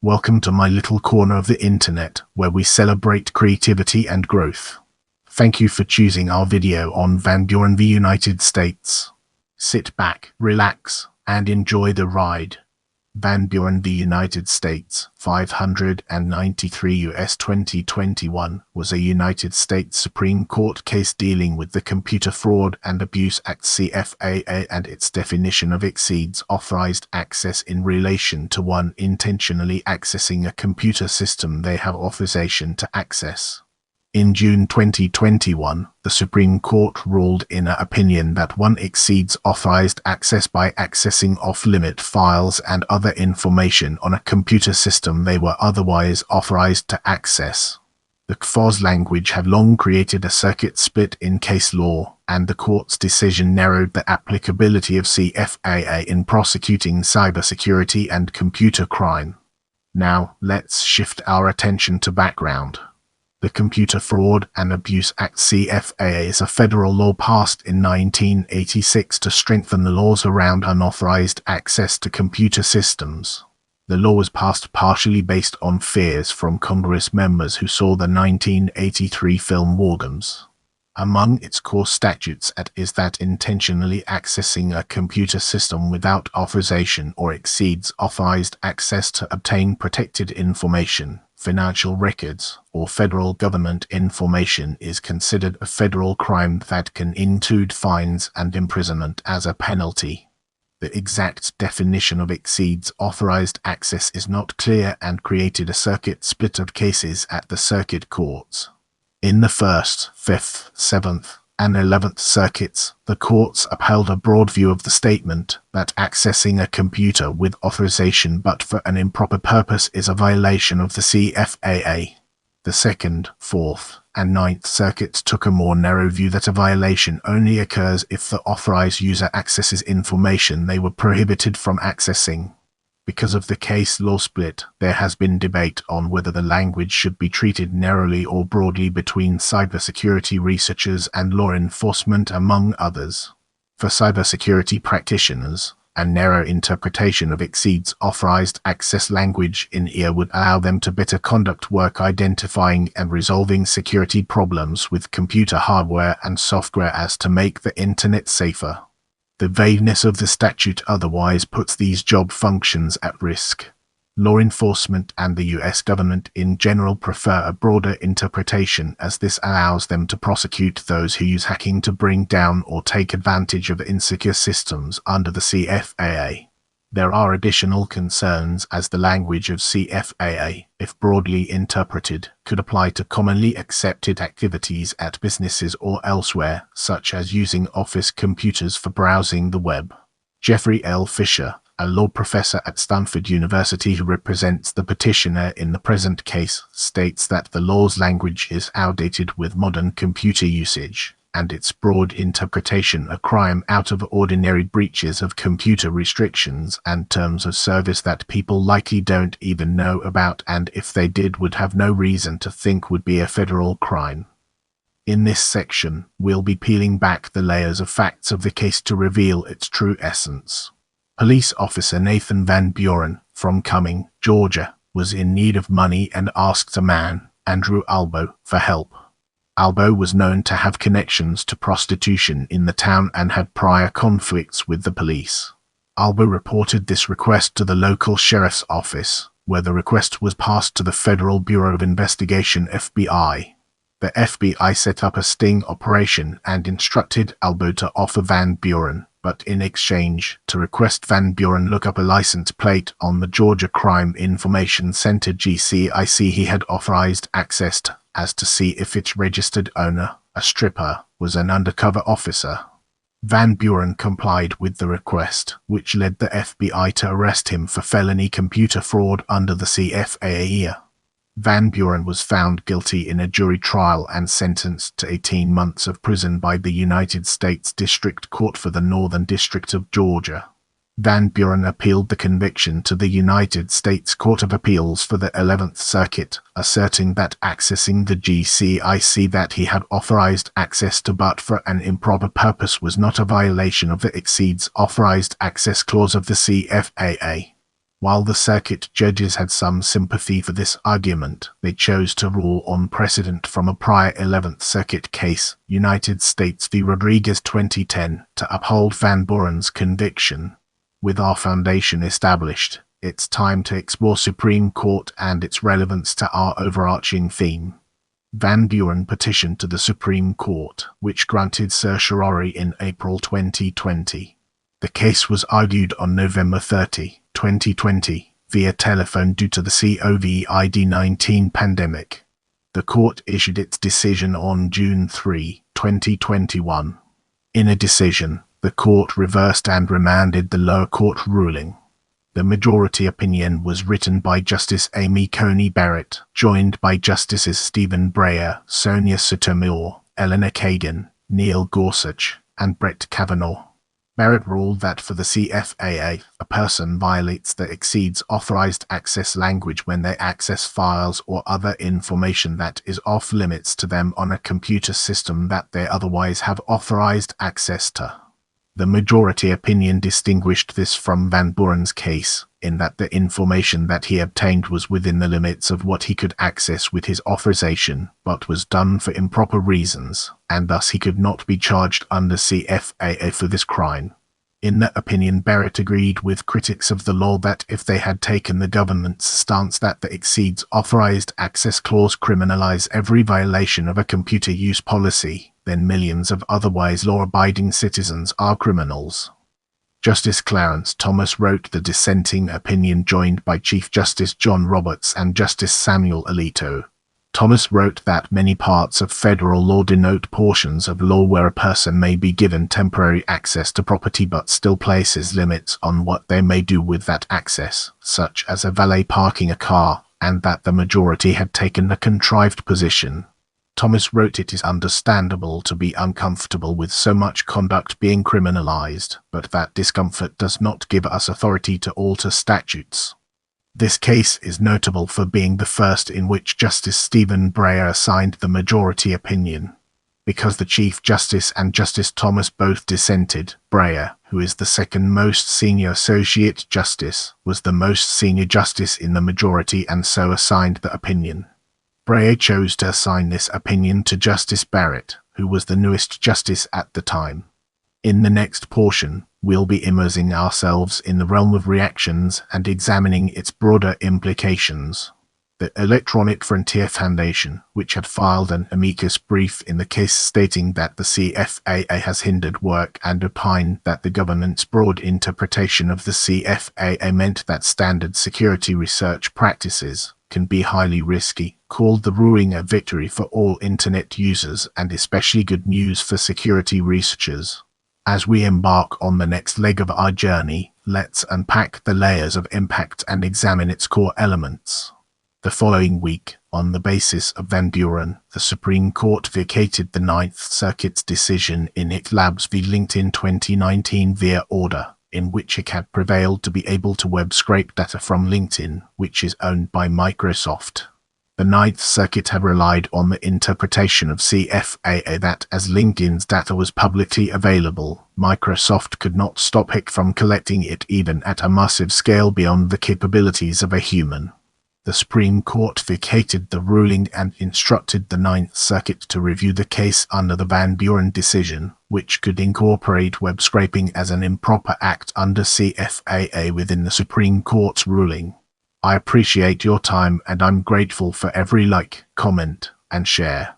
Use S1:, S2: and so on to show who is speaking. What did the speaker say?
S1: Welcome to my little corner of the internet, where we celebrate creativity and growth. Thank you for choosing our video on Van Buren v. United States. Sit back, relax, and enjoy the ride. Van Buren v. United States, 593 U.S. 2021, was a United States Supreme Court case dealing with the Computer Fraud and Abuse Act CFAA and its definition of exceeds authorized access in relation to one intentionally accessing a computer system they have authorization to access. In June 2021, the Supreme Court ruled in an opinion that one exceeds authorized access by accessing off-limit files and other information on a computer system they were otherwise authorized to access. The CFAA's language had long created a circuit split in case law, and the court's decision narrowed the applicability of CFAA in prosecuting cybersecurity and computer crime. Now, let's shift our attention to background. The Computer Fraud and Abuse Act CFAA is a federal law passed in 1986 to strengthen the laws around unauthorized access to computer systems. The law was passed partially based on fears from Congress members who saw the 1983 film War Games. Among its core statutes is that intentionally accessing a computer system without authorization or exceeds authorized access to obtain protected information, financial records, or federal government information is considered a federal crime that can include fines and imprisonment as a penalty. The exact definition of exceeds authorized access is not clear and created a circuit split of cases at the circuit courts. In the 1st, 5th, 7th, and 11th circuits, the courts upheld a broad view of the statement that accessing a computer with authorization but for an improper purpose is a violation of the CFAA. The 2nd, 4th, and 9th circuits took a more narrow view that a violation only occurs if the authorized user accesses information they were prohibited from accessing. Because of the case law split, there has been debate on whether the language should be treated narrowly or broadly between cybersecurity researchers and law enforcement, among others. For cybersecurity practitioners, a narrow interpretation of exceeds authorized access language in EA would allow them to better conduct work identifying and resolving security problems with computer hardware and software as to make the internet safer. The vagueness of the statute otherwise puts these job functions at risk. Law enforcement and the U.S. government in general prefer a broader interpretation, as this allows them to prosecute those who use hacking to bring down or take advantage of insecure systems under the CFAA. There are additional concerns, as the language of CFAA, if broadly interpreted, could apply to commonly accepted activities at businesses or elsewhere, such as using office computers for browsing the web. Jeffrey L. Fisher, a law professor at Stanford University who represents the petitioner in the present case, states that the law's language is outdated with modern computer usage, and its broad interpretation a crime out of ordinary breaches of computer restrictions and terms of service that people likely don't even know about, and if they did would have no reason to think would be a federal crime. In this section, we'll be peeling back the layers of facts of the case to reveal its true essence. Police officer Nathan Van Buren, from Cumming, Georgia, was in need of money and asked a man, Andrew Albo, for help. Albo was known to have connections to prostitution in the town and had prior conflicts with the police. Albo reported this request to the local sheriff's office, where the request was passed to the Federal Bureau of Investigation (FBI). The FBI set up a sting operation and instructed Albo to offer Van Buren, but in exchange, to request Van Buren look up a license plate on the Georgia Crime Information Center GCIC he had authorized access to, as to see if its registered owner, a stripper, was an undercover officer. Van Buren complied with the request, which led the FBI to arrest him for felony computer fraud under the CFAA. Van Buren was found guilty in a jury trial and sentenced to 18 months of prison by the United States District Court for the Northern District of Georgia. Van Buren appealed the conviction to the United States Court of Appeals for the 11th Circuit, asserting that accessing the GCIC that he had authorized access to but for an improper purpose was not a violation of the exceeds authorized access clause of the CFAA. While the circuit judges had some sympathy for this argument, they chose to rule on precedent from a prior 11th Circuit case, United States v. Rodriguez 2010, to uphold Van Buren's conviction. With our foundation established, it's time to explore Supreme Court and its relevance to our overarching theme. Van Buren petitioned to the Supreme Court, which granted certiorari in April 2020. The case was argued on November 30, 2020, via telephone due to the COVID-19 pandemic. The court issued its decision on June 3, 2021. In a decision, the court reversed and remanded the lower court ruling. The majority opinion was written by Justice Amy Coney Barrett, joined by Justices Stephen Breyer, Sonia Sotomayor, Eleanor Kagan, Neil Gorsuch, and Brett Kavanaugh. Barrett ruled that for the CFAA, a person violates the exceeds authorized access language when they access files or other information that is off limits to them on a computer system that they otherwise have authorized access to. The majority opinion distinguished this from Van Buren's case, in that the information that he obtained was within the limits of what he could access with his authorization, but was done for improper reasons, and thus he could not be charged under CFAA for this crime. In that opinion, Barrett agreed with critics of the law that if they had taken the government's stance that the exceeds authorized access clause criminalize every violation of a computer use policy, then millions of otherwise law-abiding citizens are criminals. Justice Clarence Thomas wrote the dissenting opinion, joined by Chief Justice John Roberts and Justice Samuel Alito. Thomas wrote that many parts of federal law denote portions of law where a person may be given temporary access to property but still places limits on what they may do with that access, such as a valet parking a car, and that the majority had taken a contrived position. Thomas wrote, "It is understandable to be uncomfortable with so much conduct being criminalized, but that discomfort does not give us authority to alter statutes." This case is notable for being the first in which Justice Stephen Breyer signed the majority opinion. Because the Chief Justice and Justice Thomas both dissented, Breyer, who is the second most senior Associate Justice, was the most senior justice in the majority and so assigned the opinion. Breyer chose to assign this opinion to Justice Barrett, who was the newest justice at the time. In the next portion, we'll be immersing ourselves in the realm of reactions and examining its broader implications. The Electronic Frontier Foundation, which had filed an amicus brief in the case stating that the CFAA has hindered work and opined that the government's broad interpretation of the CFAA meant that standard security research practices can be highly risky, called the ruling a victory for all Internet users and especially good news for security researchers. As we embark on the next leg of our journey, let's unpack the layers of impact and examine its core elements. The following week, on the basis of Van Buren, the Supreme Court vacated the Ninth Circuit's decision in IT Labs v. LinkedIn 2019 via order, in which it had prevailed to be able to web scrape data from LinkedIn, which is owned by Microsoft. The Ninth Circuit had relied on the interpretation of CFAA that as LinkedIn's data was publicly available, Microsoft could not stop it from collecting it even at a massive scale beyond the capabilities of a human. The Supreme Court vacated the ruling and instructed the Ninth Circuit to review the case under the Van Buren decision, which could incorporate web scraping as an improper act under CFAA within the Supreme Court's ruling. I appreciate your time and I'm grateful for every like, comment, and share.